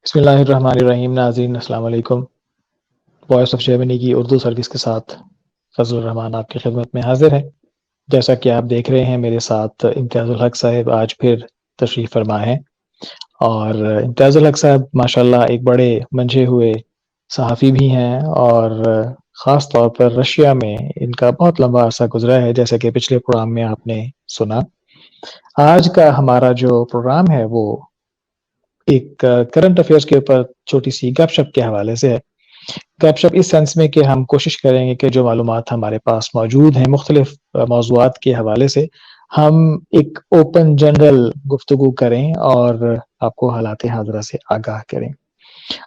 بسم اللہ الرحمن الرحیم. ناظرین السلام علیکم. وائس آف جرمنی کی اردو سروس کے ساتھ فضل الرحمان آپ کی خدمت میں حاضر ہے. جیسا کہ آپ دیکھ رہے ہیں میرے ساتھ امتیاز الحق صاحب آج پھر تشریف فرما ہے. اور امتیاز الحق صاحب ماشاءاللہ ایک بڑے منجھے ہوئے صحافی بھی ہیں، اور خاص طور پر رشیا میں ان کا بہت لمبا عرصہ گزرا ہے، جیسا کہ پچھلے پروگرام میں آپ نے سنا. آج کا ہمارا جو پروگرام ہے وہ ایک کرنٹ افیئرس کے اوپر چھوٹی سی گپ شپ کے حوالے سے ہے. گپ شپ اس سینس میں کہ ہم کوشش کریں گے کہ جو معلومات ہمارے پاس موجود ہیں مختلف موضوعات کے حوالے سے ہم ایک اوپن جنرل گفتگو کریں اور آپ کو حالات حاضرہ سے آگاہ کریں.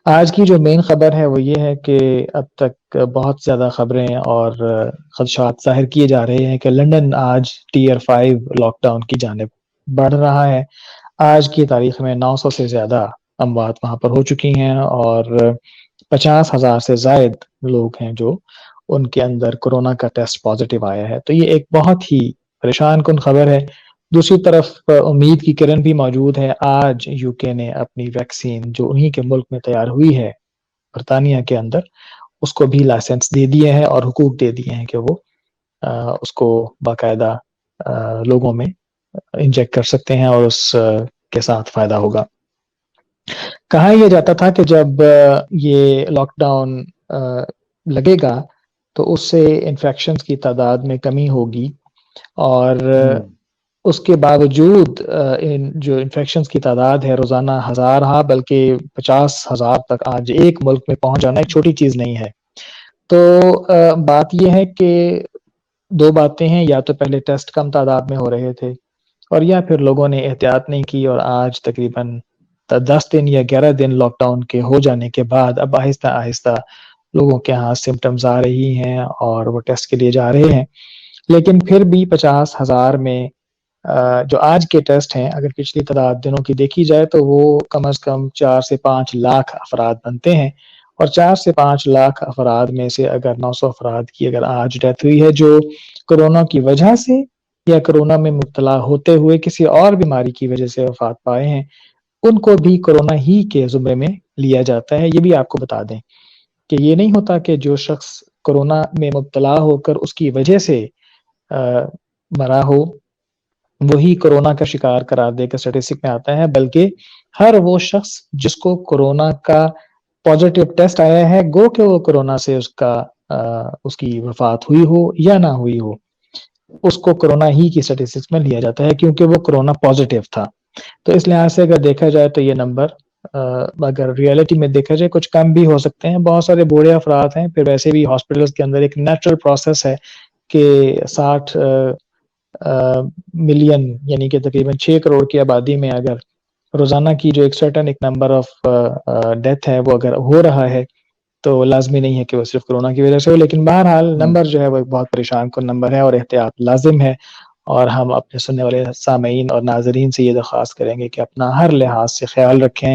آج کی جو مین خبر ہے وہ یہ ہے کہ اب تک بہت زیادہ خبریں اور خدشات ظاہر کیے جا رہے ہیں کہ لندن آج ٹیئر 5 لاک ڈاؤن کی جانب بڑھ رہا ہے. آج کی تاریخ میں 900 سے زیادہ اموات وہاں پر ہو چکی ہیں اور 50,000 سے زائد لوگ ہیں جو ان کے اندر کورونا کا ٹیسٹ پازیٹیو آیا ہے. تو یہ ایک بہت ہی پریشان کن خبر ہے. دوسری طرف امید کی کرن بھی موجود ہے. آج یو کے نے اپنی ویکسین جو انہی کے ملک میں تیار ہوئی ہے برطانیہ کے اندر، اس کو بھی لائسنس دے دیے ہیں اور حقوق دے دیے ہیں کہ وہ اس کو باقاعدہ لوگوں میں انجیکٹ کر سکتے ہیں اور اس کے ساتھ فائدہ ہوگا. کہا یہ جاتا تھا کہ جب یہ لاک ڈاؤن لگے گا تو اس سے انفیکشنز کی تعداد میں کمی ہوگی، اور اس کے باوجود جو انفیکشنز کی تعداد ہے روزانہ ہزار بلکہ 50,000 تک آج ایک ملک میں پہنچ جانا ایک چھوٹی چیز نہیں ہے. تو بات یہ ہے کہ دو باتیں ہیں، یا تو پہلے ٹیسٹ کم تعداد میں ہو رہے تھے اور یا پھر لوگوں نے احتیاط نہیں کی، اور آج تقریباً 10 دن یا 11 دن لاک ڈاؤن کے ہو جانے کے بعد اب آہستہ آہستہ لوگوں کے ہاں سمٹمز آ رہی ہیں اور وہ ٹیسٹ کے لیے جا رہے ہیں. لیکن پھر بھی 50,000 میں جو آج کے ٹیسٹ ہیں اگر پچھلی تعداد دنوں کی دیکھی جائے تو وہ کم از کم 4 سے 5 لاکھ افراد بنتے ہیں، اور 4 سے 5 لاکھ افراد میں سے اگر 900 افراد کی اگر آج ڈیتھ ہوئی ہے جو کورونا کی وجہ سے یا کورونا میں مبتلا ہوتے ہوئے کسی اور بیماری کی وجہ سے وفات پائے ہیں، ان کو بھی کورونا ہی کے زمرے میں لیا جاتا ہے. یہ بھی آپ کو بتا دیں کہ یہ نہیں ہوتا کہ جو شخص کورونا میں مبتلا ہو کر اس کی وجہ سے مرا ہو وہی کورونا کا شکار قرار دے کر اسٹیٹسٹک میں آتا ہے، بلکہ ہر وہ شخص جس کو کورونا کا پازیٹیو ٹیسٹ آیا ہے گو کہ وہ کورونا سے اس کی وفات ہوئی ہو یا نہ ہوئی ہو، اس کو کورونا ہی کی اسٹیٹسٹکس میں لیا جاتا ہے کیونکہ وہ کورونا پازیٹیو تھا. تو اس لحاظ سے اگر دیکھا جائے تو یہ نمبر اگر ریئلٹی میں دیکھا جائے کچھ کم بھی ہو سکتے ہیں. بہت سارے بوڑھے افراد ہیں، پھر ویسے بھی ہاسپٹلس کے اندر ایک نیچرل پروسیس ہے کہ 60 ملین یعنی کہ تقریباً 6 کروڑ کی آبادی میں اگر روزانہ کی جو ایک سرٹن ایک نمبر آف ڈیتھ ہے وہ اگر ہو رہا ہے تو لازمی نہیں ہے کہ وہ صرف کورونا کی وجہ سے ہو. لیکن بہرحال نمبر جو ہے وہ ایک بہت پریشان کن نمبر ہے اور احتیاط لازم ہے، اور ہم اپنے سننے والے سامعین اور ناظرین سے یہ درخواست کریں گے کہ اپنا ہر لحاظ سے خیال رکھیں،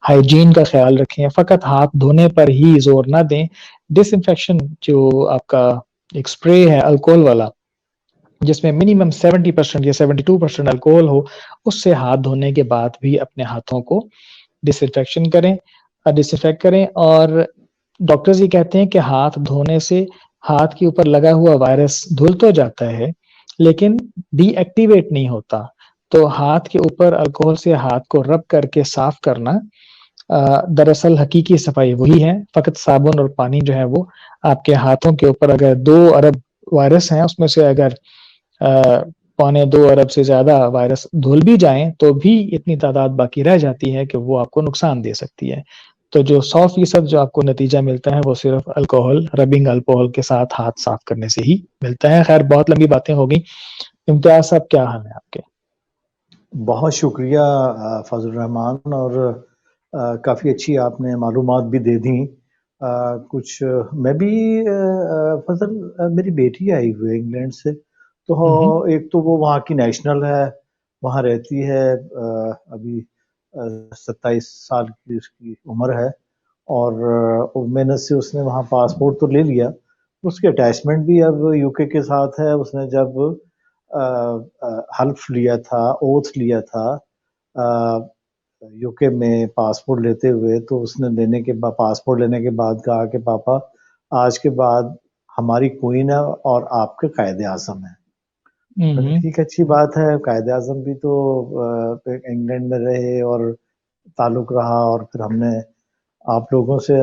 ہائیجین کا خیال رکھیں، فقط ہاتھ دھونے پر ہی زور نہ دیں. ڈس انفیکشن جو آپ کا ایک اسپرے ہے الکوہل والا جس میں منیمم 70% یا 72% الکوہل ہو، اس سے ہاتھ دھونے کے بعد بھی اپنے ہاتھوں کو ڈس انفیکٹ کریں. اور ڈاکٹرز یہ کہتے ہیں کہ ہاتھ دھونے سے ہاتھ کے اوپر لگا ہوا وائرس دھل تو جاتا ہے لیکن ڈی ایکٹیویٹ نہیں ہوتا. تو ہاتھ کے اوپر الکوہل سے ہاتھ کو رب کر کے صاف کرنا دراصل حقیقی صفائی وہی ہے. فقط صابن اور پانی جو ہے وہ آپ کے ہاتھوں کے اوپر اگر 2 ارب وائرس ہیں اس میں سے اگر 2.25 ارب سے زیادہ وائرس دھل بھی جائیں تو بھی اتنی تعداد باقی رہ جاتی ہے کہ وہ آپ کو نقصان دے سکتی ہے. تو جو 100% جو آپ کو نتیجہ ملتا ہے وہ صرف ربنگ الکوہل کے ساتھ ہاتھ صاف کرنے سے ہی ملتا ہے. خیر بہت لمبی باتیں ہو گئی. امتیاز صاحب کیا حال ہے آپ کے؟ بہت شکریہ فضل الرحمان، اور کافی اچھی آپ نے معلومات بھی دے دیں. کچھ میں بھی فضل میری بیٹی آئی ہوئی ہے انگلینڈ سے، تو ایک تو وہ وہاں کی نیشنل ہے، وہاں رہتی ہے، ابھی 27 سال کی اس کی عمر ہے، اور محنت سے اس نے وہاں پاسپورٹ تو لے لیا. اس کے اٹیچمنٹ بھی اب یو کے ساتھ ہے. اس نے جب حلف لیا تھا، اوتھ لیا تھا یو کے میں پاسپورٹ لیتے ہوئے، تو اس نے پاسپورٹ لینے کے بعد کہا کہ پاپا آج کے بعد ہماری کوئین ہے اور آپ کے قائد اعظم ہیں۔ میں کہا ٹھیک ہے، اچھی بات ہے، قائد اعظم بھی تو انگلینڈ میں رہے اور تعلق رہا، اور پھر ہم نے آپ لوگوں سے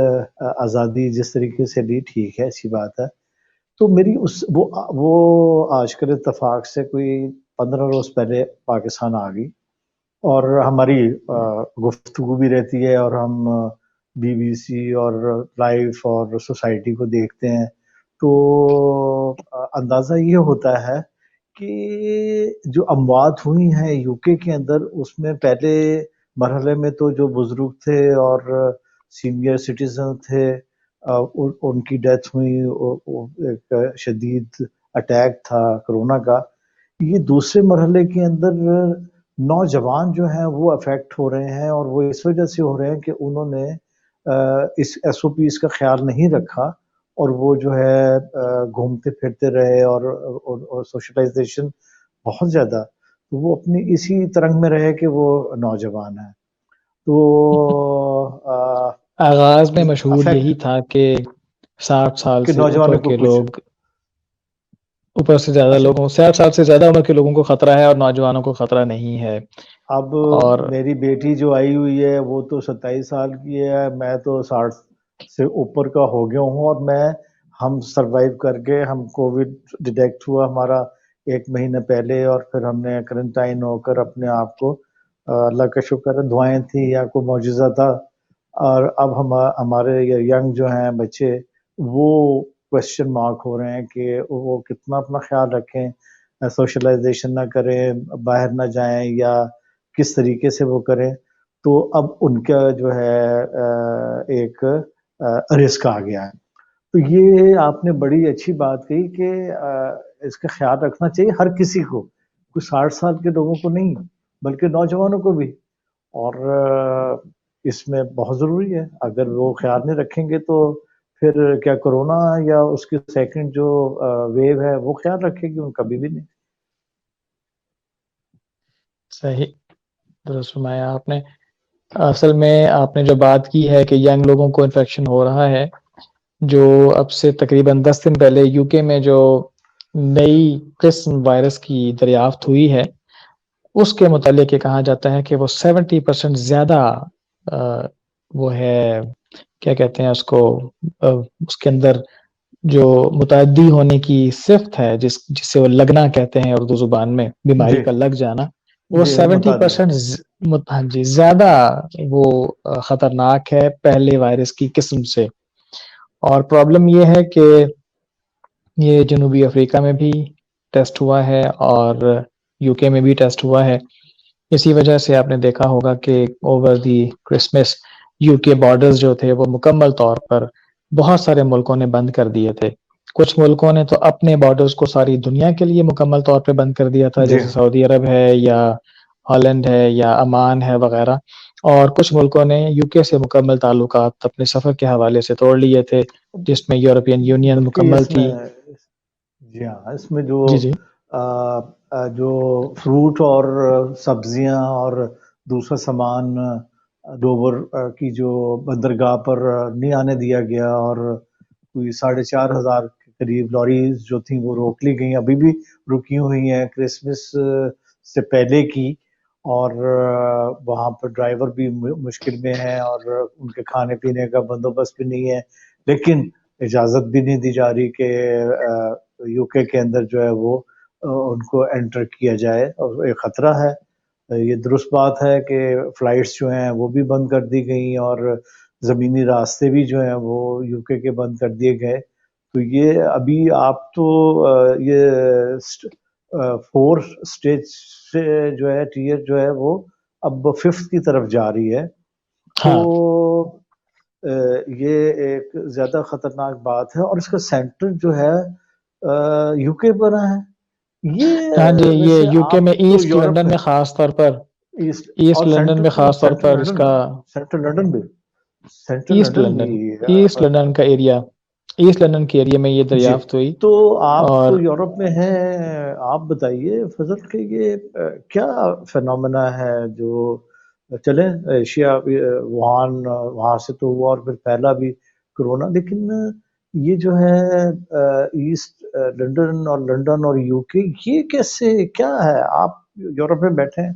آزادی جس طریقے سے لی، ٹھیک ہے، اچھی بات ہے۔ تو میری وہ آج کل اتفاق سے کوئی 15 روز پہلے پاکستان آ گئی، اور ہماری گفتگو بھی رہتی ہے، اور ہم بی بی سی اور لائف اور سوسائٹی کو دیکھتے ہیں، تو اندازہ یہ ہوتا ہے کہ جو اموات ہوئی ہیں یو کے اندر، اس میں پہلے مرحلے میں تو جو بزرگ تھے اور سینئر سٹیزن تھے، ان کی ڈیتھ ہوئی، ایک شدید اٹیک تھا کرونا کا۔ یہ دوسرے مرحلے کے اندر نوجوان جو ہیں وہ افیکٹ ہو رہے ہیں، اور وہ اس وجہ سے ہو رہے ہیں کہ انہوں نے اس ایس او پیز کا خیال نہیں رکھا، اور وہ جو ہے گھومتے پھرتے رہے، اور سوشلائزیشن بہت زیادہ، تو وہ اپنی اسی ترنگ میں رہے کہ وہ نوجوان ہیں۔ تو آغاز میں مشہور افیکٹ یہی تھا کہ 60 سال کہ سے اوپر نوجوانوں کو کے کچھ لوگ، اوپر سے زیادہ اچھا، لوگوں 60 سال سے زیادہ عمر کے لوگوں کو خطرہ ہے، اور نوجوانوں کو خطرہ نہیں ہے۔ اب اور میری بیٹی جو آئی ہوئی ہے وہ تو 27 سال کی ہے، میں تو 60 سے اوپر کا ہو گیا ہوں، اور ہم سروائیو کر کے، ہم کووڈ ڈیٹیکٹ ہوا ہمارا 1 مہینہ پہلے، اور پھر ہم نے کرنٹائن ہو کر اپنے آپ کو، اللہ کا شکر ہے، دعائیں تھیں یا کوئی معجزہ تھا، اور اب ہمارے ینگ جو ہیں بچے، وہ کوشچن مارک ہو رہے ہیں کہ وہ کتنا اپنا خیال رکھیں، سوشلائزیشن نہ کریں، باہر نہ جائیں، یا کس طریقے سے وہ کریں۔ تو اب ان کا جو ہے ایک رسک آ گیا ہے۔ تو یہ آپ نے بڑی اچھی بات کہی کہ اس کا خیال رکھنا چاہیے ہر کسی کو، کوئی 60 سال کے لوگوں کو نہیں، بلکہ نوجوانوں کو بھی، اور اس میں بہت ضروری ہے۔ اگر وہ خیال نہیں رکھیں گے تو پھر کیا کرونا یا اس کی سیکنڈ جو ویو ہے وہ خیال رکھے گی؟ ان کبھی بھی نہیں۔ صحیح، درست فرمایا آپ نے۔ اصل میں آپ نے جو بات کی ہے کہ ینگ لوگوں کو انفیکشن ہو رہا ہے، جو اب سے تقریباً 10 دن پہلے یو کے میں جو نئی قسم وائرس کی دریافت ہوئی ہے، اس کے متعلق یہ کہا جاتا ہے کہ وہ 70% زیادہ وہ ہے، کیا کہتے ہیں اس کو، اس کے اندر جو متعدی ہونے کی صفت ہے، جس سے وہ لگنا کہتے ہیں اردو زبان میں، بیماری جی کا لگ جانا، وہ جی، 70% ہاں جی زیادہ وہ خطرناک ہے پہلے وائرس کی قسم سے۔ اور پرابلم یہ ہے کہ یہ جنوبی افریقہ میں بھی ٹیسٹ ہوا ہے، اور یو کے میں بھی ٹیسٹ ہوا ہے۔ اسی وجہ سے آپ نے دیکھا ہوگا کہ اوور دی کرسمس یو کے بارڈرز جو تھے وہ مکمل طور پر بہت سارے ملکوں نے بند کر دیے تھے۔ کچھ ملکوں نے تو اپنے بارڈرز کو ساری دنیا کے لیے مکمل طور پہ بند کر دیا تھا، جی، جیسے سعودی عرب ہے، یا ہالینڈ ہے، یا عمان ہے وغیرہ، اور کچھ ملکوں نے یو کے سے مکمل تعلقات اپنے سفر کے حوالے سے توڑ لیے تھے، جس میں یورپین یونین بلکہ مکمل اس میں، تھی۔ جی ہاں، اس میں جی جی جو فروٹ اور سبزیاں اور دوسرا سامان ڈوبر کی جو بندرگاہ پر نہیں آنے دیا گیا، اور کوئی 4,500 کے قریب لوریز جو تھیں وہ روک لی گئیں، ابھی بھی رکی ہوئی ہیں کرسمس سے پہلے کی، اور وہاں پر ڈرائیور بھی مشکل میں ہیں، اور ان کے کھانے پینے کا بندوبست بھی نہیں ہے، لیکن اجازت بھی نہیں دی جا رہی کہ یو کے اندر جو ہے وہ ان کو انٹر کیا جائے، اور ایک خطرہ ہے۔ یہ درست بات ہے کہ فلائٹس جو ہیں وہ بھی بند کر دی گئیں، اور زمینی راستے بھی جو ہیں وہ یو کے بند کر دیے گئے۔ تو یہ ابھی آپ تو یہ 4 اسٹیج سے جو ہے ٹیئر جو ہے وہ اب 5 کی طرف جا رہی ہے، تو ہاں یہ ایک زیادہ خطرناک بات ہے، اور اس کا سینٹر جو ہے یو کے بنا ہے۔ یہ ہاں جی، یہ ویسے یو کے میں آپ تو ایسٹ یورپ لندن میں، میں خاص طور پر، ایسٹ ایسٹ اور لندن میں خاص طور پر اس کا، سینٹرل لنڈن بھی، سینٹرل ایسٹ لنڈن لندن، بھی ایسٹ لندن کا ایریا، ایسٹ لندن کے ایریا میں یہ جی۔ دریافت ہوئی۔ تو آپ اور تو یورپ میں ہیں، آپ بتائیے فضل کہ یہ کیا فینومینا ہے جو چلیں ایشیا ووہان وہاں سے تو ہوا اور پھر پھیلا بھی کرونا، لیکن یہ جو ہے ایسٹ لنڈن اور یو کے، یہ کیسے کیا ہے؟ آپ یورپ میں بیٹھے ہیں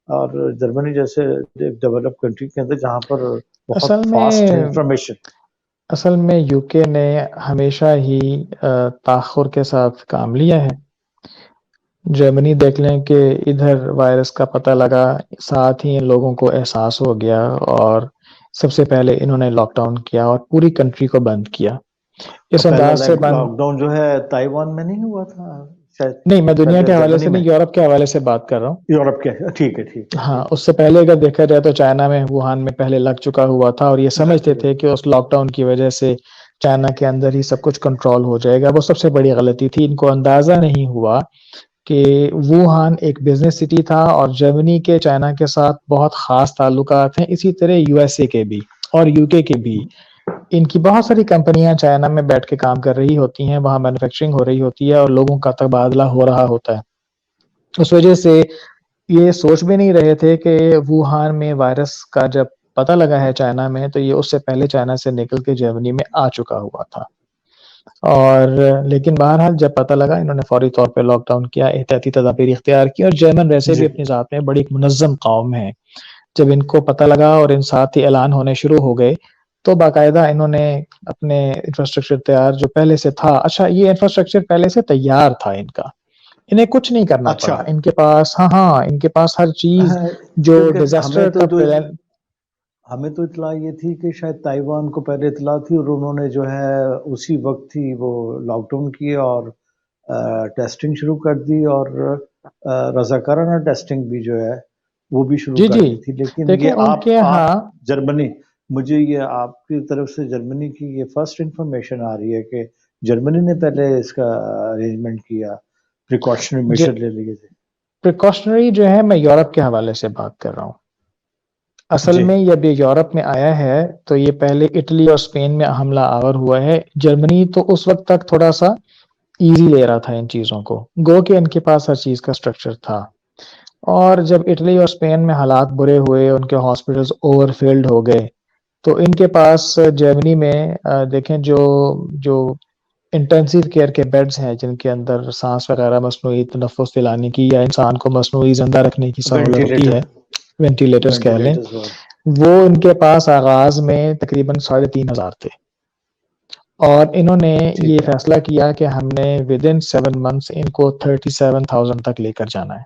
اور جرمنی جیسے ایک ڈیولپ کنٹری کے اندر جہاں پر بہت اصل فاسٹ ہے میں انفارمیشن. اصل میں یو کے نے ہمیشہ ہی تاخر کے ساتھ کام لیا ہے. جرمنی دیکھ لیں کہ ادھر وائرس کا پتہ لگا، ساتھ ہی ان لوگوں کو احساس ہو گیا اور سب سے پہلے انہوں نے لاک ڈاؤن کیا اور پوری کنٹری کو بند کیا. تو اس پہلا انداز سے بند لاک ڈاؤن جو ہے تائیوان میں نہیں ہوا تھا شاید؟ نہیں، میں دنیا پہلے کے حوالے جرمنی سے میں، نہیں، یورپ کے حوالے سے بات کر رہا ہوں. یورپ کے. ٹھیک ہے ٹھیک ہے ہاں، ٹھیک اس سے پہلے اگر دیکھا جائے تو چائنا میں ووہان میں پہلے لگ چکا ہوا تھا اور یہ ہے. سمجھتے تھے کہ اس لاک ڈاؤن کی وجہ سے چائنا کے اندر ہی سب کچھ کنٹرول ہو جائے گا. وہ سب سے بڑی غلطی تھی. ان کو اندازہ نہیں ہوا کہ ووہان ایک بزنس سٹی تھا اور جرمنی کے چائنا کے ساتھ بہت خاص تعلقات ہیں، اسی طرح یو ایس اے کے بھی اور یو کے بھی. ان کی بہت ساری کمپنیاں چائنا میں بیٹھ کے کام کر رہی ہوتی ہیں، وہاں مینوفیکچرنگ ہو رہی ہوتی ہے اور لوگوں کا تبادلہ ہو رہا ہوتا ہے. اس وجہ سے یہ سوچ بھی نہیں رہے تھے کہ ووہان میں وائرس کا جب پتہ لگا ہے چائنا میں، تو یہ اس سے پہلے چائنا سے نکل کے جرمنی میں آ چکا ہوا تھا. اور لیکن بہرحال جب پتہ لگا، انہوں نے فوری طور پہ لاک ڈاؤن کیا، احتیاطی تدابیر اختیار کی. اور جرمن ویسے جی بھی اپنی ذات میں بڑی منظم قوم ہے. جب ان کو پتہ لگا اور ان ساتھ ہی اعلان ہونے شروع ہو گئے تو باقاعدہ انہوں نے اپنے انفراسٹرکچر تیار جو پہلے سے تھا. اچھا، یہ انفراسٹرکچر پہلے سے تیار تھا ان کا، انہیں کچھ نہیں کرنا اچھا. پڑا. ان کے پاس ان کے پاس ہر چیز جو کیونکہ ڈیزاسٹر کا پلان. ہمیں تو اطلاع یہ تھی کہ شاید تائیوان کو پہلے اطلاع تھی اور انہوں نے جو ہے اسی وقت ہی وہ لاک ڈاؤن کیا اور ٹیسٹنگ شروع کر دی، اور رضاکارانہ ٹیسٹنگ بھی جو ہے وہ بھی شروع جی کر جی، دی تھی. لیکن دیکھیں یہ ان کے آپ ہاں جرمنی، مجھے یہ آپ کی طرف سے جرمنی کی یہ فرسٹ انفارمیشن آ رہی ہے کہ جرمنی نے پہلے اس کا ارینجمنٹ کیا، پریکاشنری میجر لے لیے تھے. پریکاشنری جو ہے میں یورپ کے حوالے سے بات کر رہا ہوں. اصل جی میں جب یہ یورپ میں آیا ہے تو یہ پہلے اٹلی اور اسپین میں حملہ آور ہوا ہے. جرمنی تو اس وقت تک تھوڑا سا ایزی لے رہا تھا ان چیزوں کو، گو کہ ان کے پاس ہر چیز کا اسٹرکچر تھا. اور جب اٹلی اور اسپین میں حالات برے ہوئے، ان کے ہاسپٹلز اوور فلڈ ہو گئے، تو ان کے پاس جرمنی میں دیکھیں جو انٹینسیو کیئر کے بیڈز ہیں جن کے اندر سانس وغیرہ مصنوعی تنفس دلانے کی یا انسان کو مصنوعی زندہ رکھنے کی سہولت ہوتی ہے، وینٹیلیٹر وینٹیلیٹرز کہہ لیں، وینٹیلیٹرز والے. وہ ان کے پاس آغاز میں تقریباً 3,500 تھے. اور انہوں نے یہ ٹھیک ہے. فیصلہ کیا کہ ہم نے ود ان 7 months ان کو 37,000 تک لے کر جانا ہے.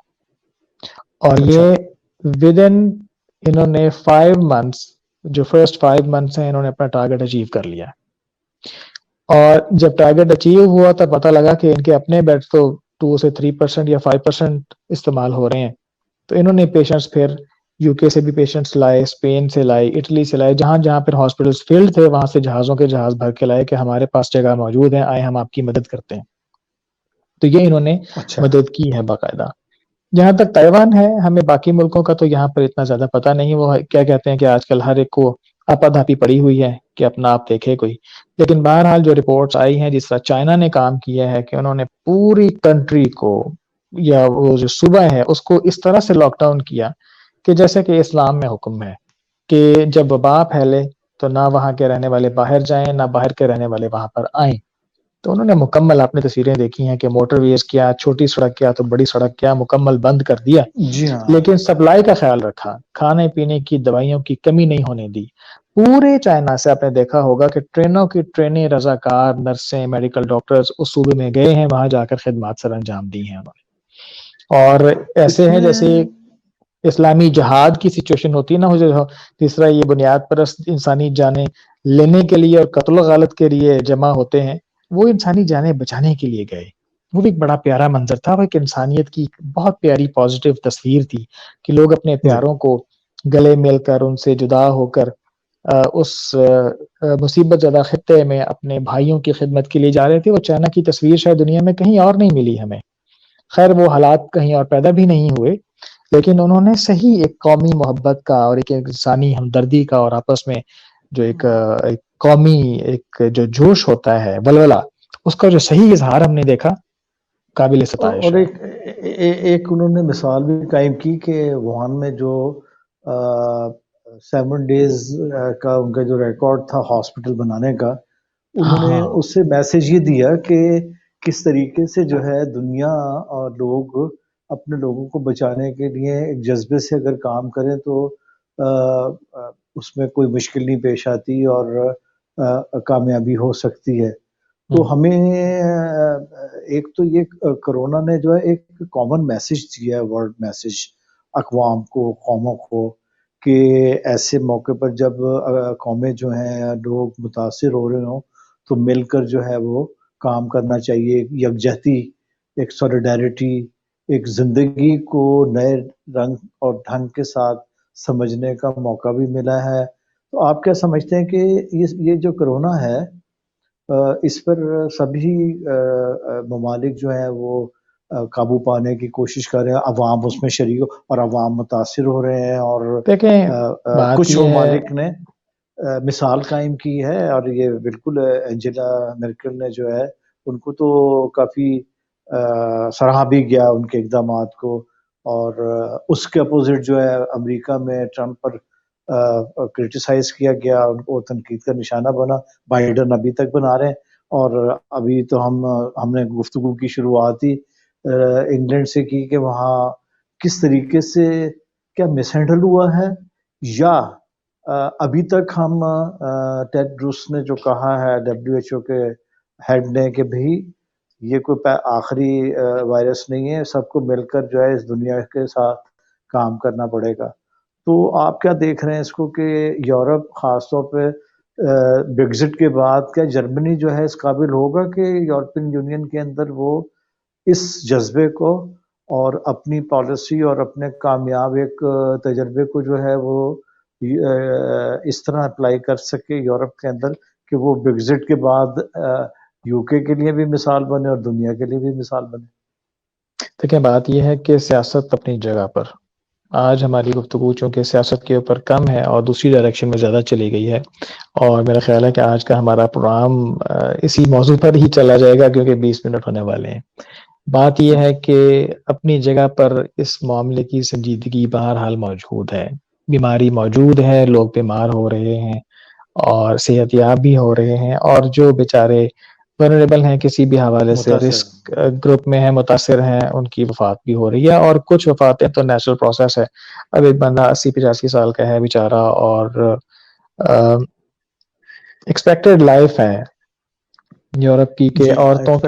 اور اچھا. یہ ود ان انہوں نے 5 months، جو فرسٹ 5 months ہیں، انہوں نے اپنا ٹارگیٹ اچیو کر لیا. اور جب ٹارگیٹ اچیو ہوا تو پتہ لگا کہ ان کے اپنے بیڈ تو 2 سے 3% یا 5% استعمال ہو رہے ہیں. تو انہوں نے پیشنٹس پھر یو کے سے بھی پیشنٹس لائے، اسپین سے لائے، اٹلی سے لائے، جہاں جہاں پھر ہاسپٹلس فیلڈ تھے وہاں سے جہازوں کے جہاز بھر کے لائے کہ ہمارے پاس جگہ موجود ہے، آئے ہم آپ کی مدد کرتے ہیں. تو یہ انہوں نے اچھا. مدد کی ہے باقاعدہ. جہاں تک تائیوان ہے، ہمیں باقی ملکوں کا تو یہاں پر اتنا زیادہ پتہ نہیں. وہ کیا کہتے ہیں کہ آج کل ہر ایک کو آپا دھاپی پڑی ہوئی ہے کہ اپنا آپ دیکھے کوئی. لیکن بہرحال جو رپورٹس آئی ہیں، جس طرح چائنا نے کام کیا ہے کہ انہوں نے پوری کنٹری کو یا وہ جو صوبہ ہے اس کو اس طرح سے لاک ڈاؤن کیا کہ جیسے کہ اسلام میں حکم ہے کہ جب وبا پھیلے تو نہ وہاں کے رہنے والے باہر جائیں، نہ باہر کے رہنے والے وہاں پر آئیں. تو انہوں نے مکمل، آپ نے تصویریں دیکھی ہیں کہ موٹر ویز کیا، چھوٹی سڑک کیا تو بڑی سڑک کیا، مکمل بند کر دیا. جی ہاں. لیکن سپلائی کا خیال رکھا، کھانے پینے کی دوائیوں کی کمی نہیں ہونے دی. پورے چائنا سے آپ نے دیکھا ہوگا کہ ٹرینوں کی ٹرینیں رضاکار نرسیں میڈیکل ڈاکٹرز اس صوبے میں گئے ہیں، وہاں جا کر خدمات سر انجام دی ہیں انہوں نے. اور اس ایسے ہیں میں جیسے اسلامی جہاد کی سچویشن ہوتی ہے نا، جس طرح یہ بنیاد پرست انسانی جانیں لینے کے لیے اور قتل و غارت کے لیے جمع ہوتے ہیں، وہ انسانی جانیں بچانے کے لیے گئے. وہ بھی ایک بڑا پیارا منظر تھا. وہ ایک انسانیت کی بہت پیاری پازیٹیو تصویر تھی کہ لوگ اپنے جی پیاروں کو گلے مل کر، ان سے جدا ہو کر اس مصیبت زدہ خطے میں اپنے بھائیوں کی خدمت کے لیے جا رہے تھے. وہ چائنا کی تصویر شاید دنیا میں کہیں اور نہیں ملی ہمیں. خیر وہ حالات کہیں اور پیدا بھی نہیں ہوئے، لیکن انہوں نے صحیح ایک قومی محبت کا اور ایک انسانی ہمدردی کا اور آپس میں جو ایک قومی ایک جو جوش ہوتا ہے، ولولہ، اس کا جو صحیح اظہار ہم نے دیکھا، قابل ستائش اور ہے. ایک انہوں نے مثال بھی قائم کی کہ ووہان میں جو 7 days کا ان کا جو ریکارڈ تھا ہاسپٹل بنانے کا، انہوں نے ہاں اس سے میسج یہ دیا کہ کس طریقے سے جو ہے دنیا اور لوگ اپنے لوگوں کو بچانے کے لیے ایک جذبے سے اگر کام کریں تو اس میں کوئی مشکل نہیں پیش آتی اور کامیابی ہو سکتی ہے. تو ہمیں ایک تو یہ کرونا نے جو ہے ایک کامن میسج دیا ہے، ورلڈ میسج اقوام کو، قوموں کو، کہ ایسے موقع پر جب قومیں جو ہیں لوگ متاثر ہو رہے ہوں تو مل کر جو ہے وہ کام کرنا چاہیے. ایک یکجہتی، ایک سولیڈیرٹی، ایک زندگی کو نئے رنگ اور ڈھنگ کے ساتھ سمجھنے کا موقع بھی ملا ہے. تو آپ کیا سمجھتے ہیں کہ یہ جو کرونا ہے اس پر سبھی ممالک جو ہیں وہ قابو پانے کی کوشش کر رہے ہیں، عوام اس میں شریک اور عوام متاثر ہو رہے ہیں، اور دیکھیں بات کچھ یہ ہے، ممالک نے مثال قائم کی ہے. اور یہ بالکل اینجلا مرکل نے جو ہے ان کو تو کافی سراہا بھی گیا ان کے اقدامات کو، اور اس کے اپوزٹ جو ہے امریکہ میں ٹرمپ پر کرٹیسائز کیا گیا، ان کو تنقید کا نشانہ بنا. بائیڈن ابھی تک بنا رہے ہیں. اور ابھی تو ہم نے گفتگو کی شروعات ہی انگلینڈ سے کی کہ وہاں کس طریقے سے کیا مس ہینڈل ہوا ہے، یا ابھی تک ہم ٹیڈروس نے جو کہا ہے WHO کے ہیڈ نے کہ بھئی یہ کوئی آخری وائرس نہیں ہے، سب کو مل کر جو ہے اس دنیا کے ساتھ کام کرنا پڑے گا. تو آپ کیا دیکھ رہے ہیں اس کو کہ یورپ خاص طور پہ بریگزٹ کے بعد کیا جرمنی جو ہے اس قابل ہوگا کہ یورپین یونین کے اندر وہ اس جذبے کو اور اپنی پالیسی اور اپنے کامیاب ایک تجربے کو جو ہے وہ اس طرح اپلائی کر سکے یورپ کے اندر کہ وہ بریگزٹ کے بعد UK کے لیے بھی مثال بنے اور دنیا کے لیے بھی مثال بنے؟ دیکھیں بات یہ ہے کہ سیاست اپنی جگہ پر، آج ہماری گفتگو چونکہ سیاست کے اوپر کم ہے اور دوسری ڈائریکشن میں زیادہ چلی گئی ہے، اور میرا خیال ہے کہ آج کا ہمارا پروگرام اسی موضوع پر ہی چلا جائے گا کیونکہ 20 منٹ ہونے والے ہیں. بات یہ ہے کہ اپنی جگہ پر اس معاملے کی سنجیدگی بہرحال موجود ہے، بیماری موجود ہے، لوگ بیمار ہو رہے ہیں اور صحت یاب بھی ہو رہے ہیں، اور جو بیچارے ولنریبل ہیں کسی بھی حوالے سے، متاثر رسک گروپ میں ہیں، متاثر ہیں، ان کی وفات بھی ہو رہی ہے. اور کچھ وفاتیں تو نیچرل پروسیس ہے. اب ایک بندہ 80-85 سال کا ہے بیچارہ، اور ایکسپیکٹڈ لائف ہے یورپ کی کہ جی عورتوں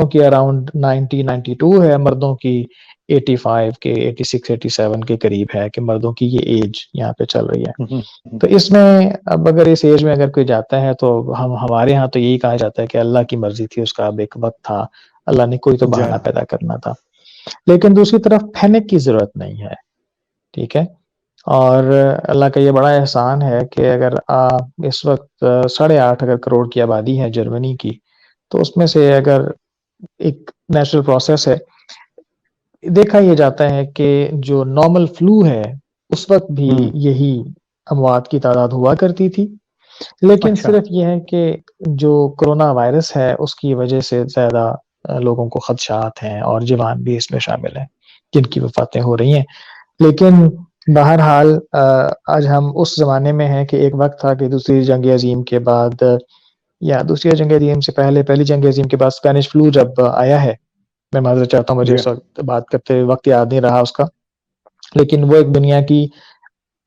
کی اراؤنڈ 90-92 ہے، مردوں کی 85 کے 86-87 کے قریب ہے کہ مردوں کی یہ ایج یہاں پہ چل رہی ہے. تو اس میں اب اگر اس ایج میں اگر کوئی جاتا ہے تو ہمارے ہاں تو یہی کہا جاتا ہے کہ اللہ کی مرضی تھی، اس کا اب ایک وقت تھا، اللہ نے کوئی تو بہانہ پیدا کرنا تھا. لیکن دوسری طرف پینک کی ضرورت نہیں ہے، ٹھیک ہے. اور اللہ کا یہ بڑا احسان ہے کہ اگر اس وقت 8.5 کروڑ کی آبادی ہے جرمنی کی، تو اس میں سے اگر ایک نیچرل پروسیس ہے، دیکھا یہ جاتا ہے کہ جو نارمل فلو ہے اس وقت بھی یہی اموات کی تعداد ہوا کرتی تھی. لیکن اچھا صرف یہ ہے کہ جو کرونا وائرس ہے اس کی وجہ سے زیادہ لوگوں کو خدشات ہیں، اور جوان بھی اس میں شامل ہیں جن کی وفاتیں ہو رہی ہیں. لیکن بہرحال آج ہم اس زمانے میں ہیں کہ ایک وقت تھا کہ دوسری جنگ عظیم کے بعد، یا دوسری جنگ عظیم سے پہلے پہلی جنگ عظیم کے بعد اسپینش فلو جب آیا ہے، میں معذرت چاہتا ہوں مجھے جی اس وقت بات کرتے وقت یاد نہیں رہا اس کا، لیکن وہ ایک دنیا کی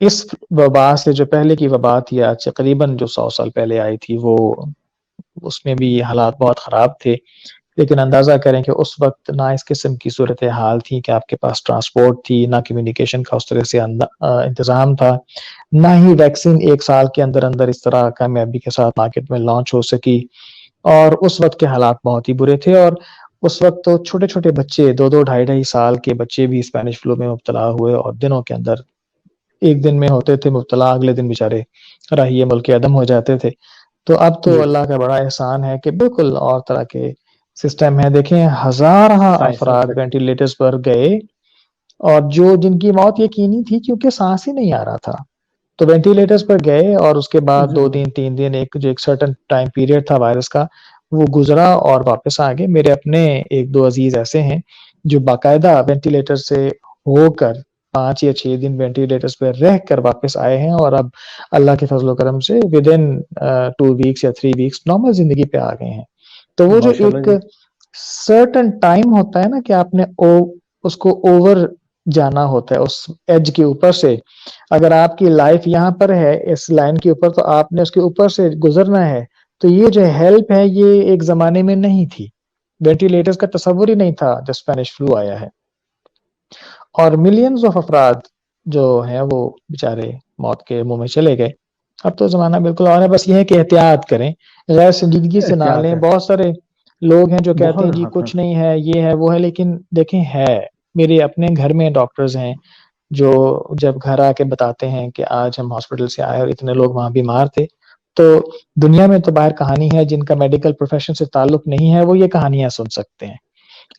اس وبا سے جو پہلے کی وبا تھی آج سے تقریباً جو 100 سال پہلے آئی تھی، وہ اس میں بھی حالات بہت خراب تھے. لیکن اندازہ کریں کہ اس وقت نہ اس قسم کی صورتحال تھی کہ آپ کے پاس ٹرانسپورٹ تھی، نہ کمیونیکیشن کا اس طرح سے انتظام تھا، نہ ہی ویکسین 1 سال کے اندر اندر اس طرح کامیابی کے ساتھ مارکیٹ میں لانچ ہو سکی. اور اس وقت کے حالات بہت ہی برے تھے، اور اس وقت تو چھوٹے چھوٹے بچے 2-2 ڈھائی سال کے بچے بھی اسپینش فلو میں مبتلا ہوئے، اور دنوں کے اندر ایک دن میں ہوتے تھے مبتلا، اگلے دن بیچارے راہی ملک عدم ہو جاتے تھے. تو اب تو جی اللہ کا بڑا احسان ہے کہ بالکل اور طرح کے سسٹم ہے. دیکھیں ہزارہ سائنس نے افراد ترقی وینٹیلیٹرز پر گئے، اور جن کی موت یقینی تھی کیونکہ سانس ہی نہیں آ رہا تھا، تو وینٹیلیٹرز پر گئے، اور اس کے بعد 2 دن 3 دن ایک سرٹن ٹائم پیریڈ تھا وائرس کا، وہ گزرا اور واپس آ گئے. میرے اپنے 1-2 عزیز ایسے ہیں جو باقاعدہ وینٹیلیٹر سے ہو کر 5 یا 6 دن وینٹیلیٹرز پہ رہ کر واپس آئے ہیں اور اب اللہ کے فضل و کرم سے ود ان 2 ویکس یا 3 ویکس نارمل زندگی پہ آ گئے ہیں. تو وہ جو ایک سرٹن ٹائم ہوتا ہے نا کہ آپ نے اس کو اوور جانا ہوتا ہے اس ایج کے اوپر سے. اگر آپ کی لائف یہاں پر ہے اس لائن کے اوپر تو آپ نے اس کے اوپر سے گزرنا ہے. تو یہ جو ہیلپ ہے یہ ایک زمانے میں نہیں تھی, وینٹیلیٹرز کا تصور ہی نہیں تھا جب اسپینش فلو آیا ہے, اور ملینز آف افراد جو ہیں وہ بیچارے موت کے منہ میں چلے گئے. اب تو زمانہ بالکل اور ہے, بس یہ ہے کہ احتیاط کریں, غیر سنجیدگی سے نہ لیں. بہت سارے لوگ ہیں جو کہتے ہیں جی کچھ نہیں ہے, یہ ہے وہ ہے, لیکن دیکھیں ہے, میرے اپنے گھر میں ڈاکٹرز ہیں جو جب گھر آ کے بتاتے ہیں کہ آج ہم ہاسپٹل سے آئے اور اتنے لوگ وہاں بیمار تھے, تو دنیا میں تو باہر کہانی ہے, جن کا میڈیکل پروفیشن سے تعلق نہیں ہے وہ یہ کہانیاں سن سکتے ہیں,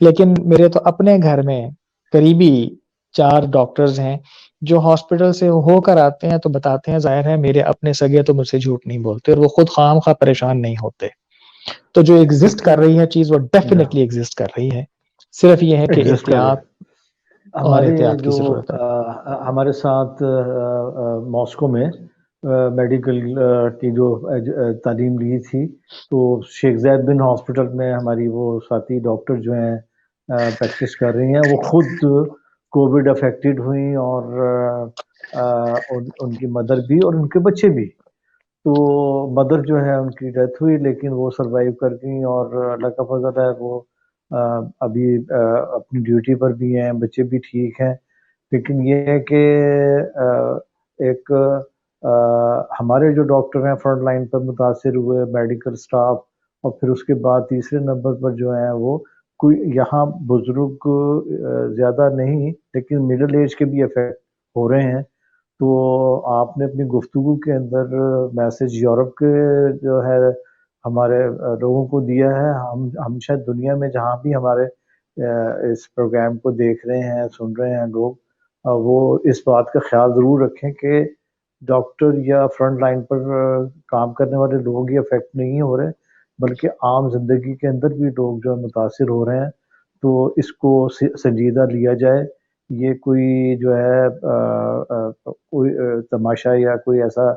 لیکن میرے تو اپنے گھر میں قریبی 4 ڈاکٹرز ہیں جو ہاسپٹل سے ہو کر آتے ہیں تو بتاتے ہیں, ظاہر ہے میرے اپنے سگے تو مجھ سے جھوٹ نہیں بولتے اور وہ خود خام خواہ پریشان نہیں ہوتے. تو جو ایگزسٹ کر رہی ہے چیز وہ ڈیفینیٹلی ایگزسٹ کر رہی ہے, صرف یہ ہے کہ احتیاط اور احتیاط کی ضرورت ہے. ہمارے ساتھ ماسکو میں میڈیکل کی جو تعلیم لی تھی تو شیخ زید بن ہاسپٹل میں ہماری وہ ساتھی ڈاکٹر جو ہیں پریکٹس کر رہی ہیں, وہ خود کووڈ افیکٹڈ ہوئیں اور ان کی مدر بھی اور ان کے بچے بھی. تو مدر جو ہے ان کی ڈیتھ ہوئی لیکن وہ سروائیو کر گئیں اور اللہ کا فضل ہے وہ ابھی اپنی ڈیوٹی پر بھی ہیں, بچے بھی ٹھیک ہیں. لیکن یہ ہے کہ ایک ہمارے جو ڈاکٹر ہیں فرنٹ لائن پر متاثر ہوئے, میڈیکل سٹاف, اور پھر اس کے بعد تیسرے نمبر پر جو ہیں وہ کوئی یہاں بزرگ زیادہ نہیں لیکن مڈل ایج کے بھی افیکٹ ہو رہے ہیں. تو آپ نے اپنی گفتگو کے اندر میسج یورپ کے جو ہے ہمارے لوگوں کو دیا ہے. ہم شاید دنیا میں جہاں بھی ہمارے اس پروگرام کو دیکھ رہے ہیں سن رہے ہیں لوگ, وہ اس بات کا خیال ضرور رکھیں کہ ڈاکٹر یا فرنٹ لائن پر کام کرنے والے لوگ ہی افیکٹ نہیں ہو رہے بلکہ عام زندگی کے اندر بھی لوگ جو متاثر ہو رہے ہیں. تو اس کو سنجیدہ لیا جائے. یہ کوئی جو ہے کوئی تماشا یا کوئی ایسا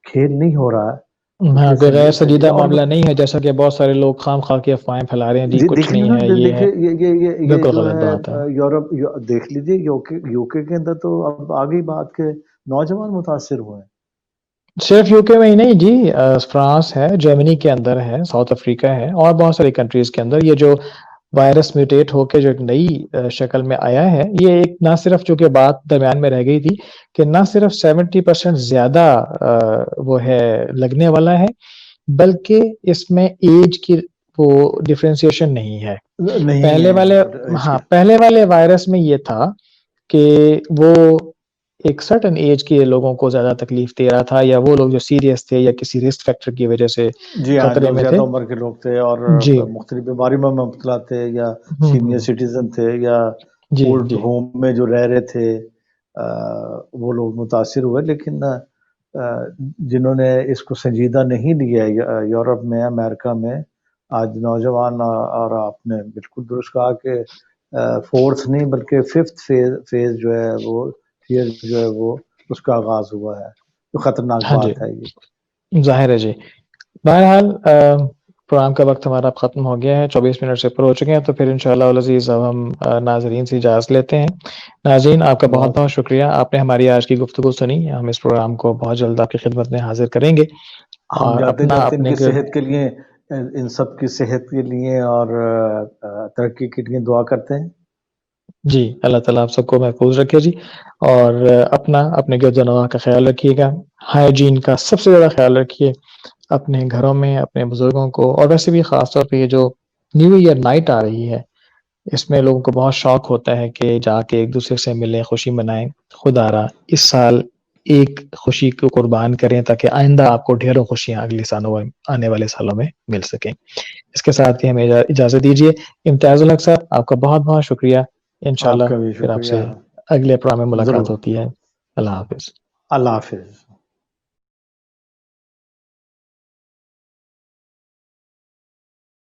کھیل نہیں ہو رہا ہے. ہاں, کوئی غیر سنجیدہ معاملہ نہیں ہے جیسا کہ بہت سارے لوگ خام خواہ کی افواہیں پھیلا رہے ہیں جی کچھ نہیں ہے, یہ ہے, یہ بالکل جو غلط ہے بات ہے. یورپ دیکھ لیجیے, یو کے اندر تو اب آ گئی بات کہ نوجوان متاثر ہوئے ہیں. صرف یو کے میں ہی نہیں جی, فرانس ہے, جرمنی کے اندر ہے, ساؤتھ افریقہ ہے, اور بہت ساری کنٹریز کے اندر یہ جو وائرس میوٹیٹ ہو کے جو ایک نئی شکل میں آیا ہے, یہ ایک نہ صرف جو کہ بات درمیان میں رہ گئی تھی کہ نہ صرف 70% زیادہ وہ ہے لگنے والا ہے, بلکہ اس میں ایج کی وہ ڈفرینسیشن نہیں ہے. نہیں ہے پہلے والے وائرس میں یہ تھا کہ وہ ایک سرٹن ایج کے لوگوں کو زیادہ تکلیف دے رہا تھا, یا وہ لوگ جو سیریس تھے یا کسی رسک فیکٹر کی وجہ سے جی ہاں, خطرے جو میں زیادہ تھے. عمر کے لوگ تھے اور جی مختلف بیماریوں میں مبتلا تھے یا سینئر سٹیزن تھے یا جی اولڈ جی ہوم میں جو رہ رہے تھے وہ لوگ متاثر ہوئے. لیکن جنہوں نے اس کو سنجیدہ نہیں لیا یورپ میں, امریکہ میں, آج نوجوان, اور آپ نے بالکل درست کہا کہ 4th نہیں بلکہ 5th فیز جو ہے وہ فیئر جو ہے وہ اس کا آغاز ہوا ہے. تو خطرناک ہاں جی, بات ہے یہ. ظاہر ہے جی. بہرحال پروگرام کا وقت ہمارا ختم ہو گیا ہے, 24 منٹ سے اوپر ہو چکے ہیں, تو پھر انشاءاللہ العزیز اب ہم ناظرین سے اجازت لیتے ہیں. ناظرین آپ کا بہت بہت شکریہ, آپ نے ہماری آج کی گفتگو سنی. ہم اس پروگرام کو بہت جلد آپ کی خدمت میں حاضر کریں گے, ہم اور جاتے اپنا جاتے ان اپنے کی صحت کے لیے, ان سب کی صحت کے لیے اور ترقی کے لیے دعا کرتے ہیں. جی, اللہ تعالیٰ آپ سب کو محفوظ رکھے جی, اور اپنے گرد و نواح کا خیال رکھیے گا. ہائیجین کا سب سے زیادہ خیال رکھیے اپنے گھروں میں, اپنے بزرگوں کو, اور ویسے بھی خاص طور پہ یہ جو نیو ایئر نائٹ آ رہی ہے اس میں لوگوں کو بہت شوق ہوتا ہے کہ جا کے ایک دوسرے سے ملیں, خوشی منائیں. خدا را اس سال ایک خوشی کو قربان کریں تاکہ آئندہ آپ کو ڈھیروں خوشیاں اگلے سالوں آنے والے سالوں میں مل سکیں. اس کے ساتھ ہی ہمیں اجازت دیجیے. امتیاز الحق صاحب, آپ کا بہت بہت شکریہ. انشاءاللہ آپ کا بھی پھر آپ شکریہ. سے اگلے پروگرام میں ملاقات ضرور. ہوتی ہے. اللہ حافظ. اللہ حافظ.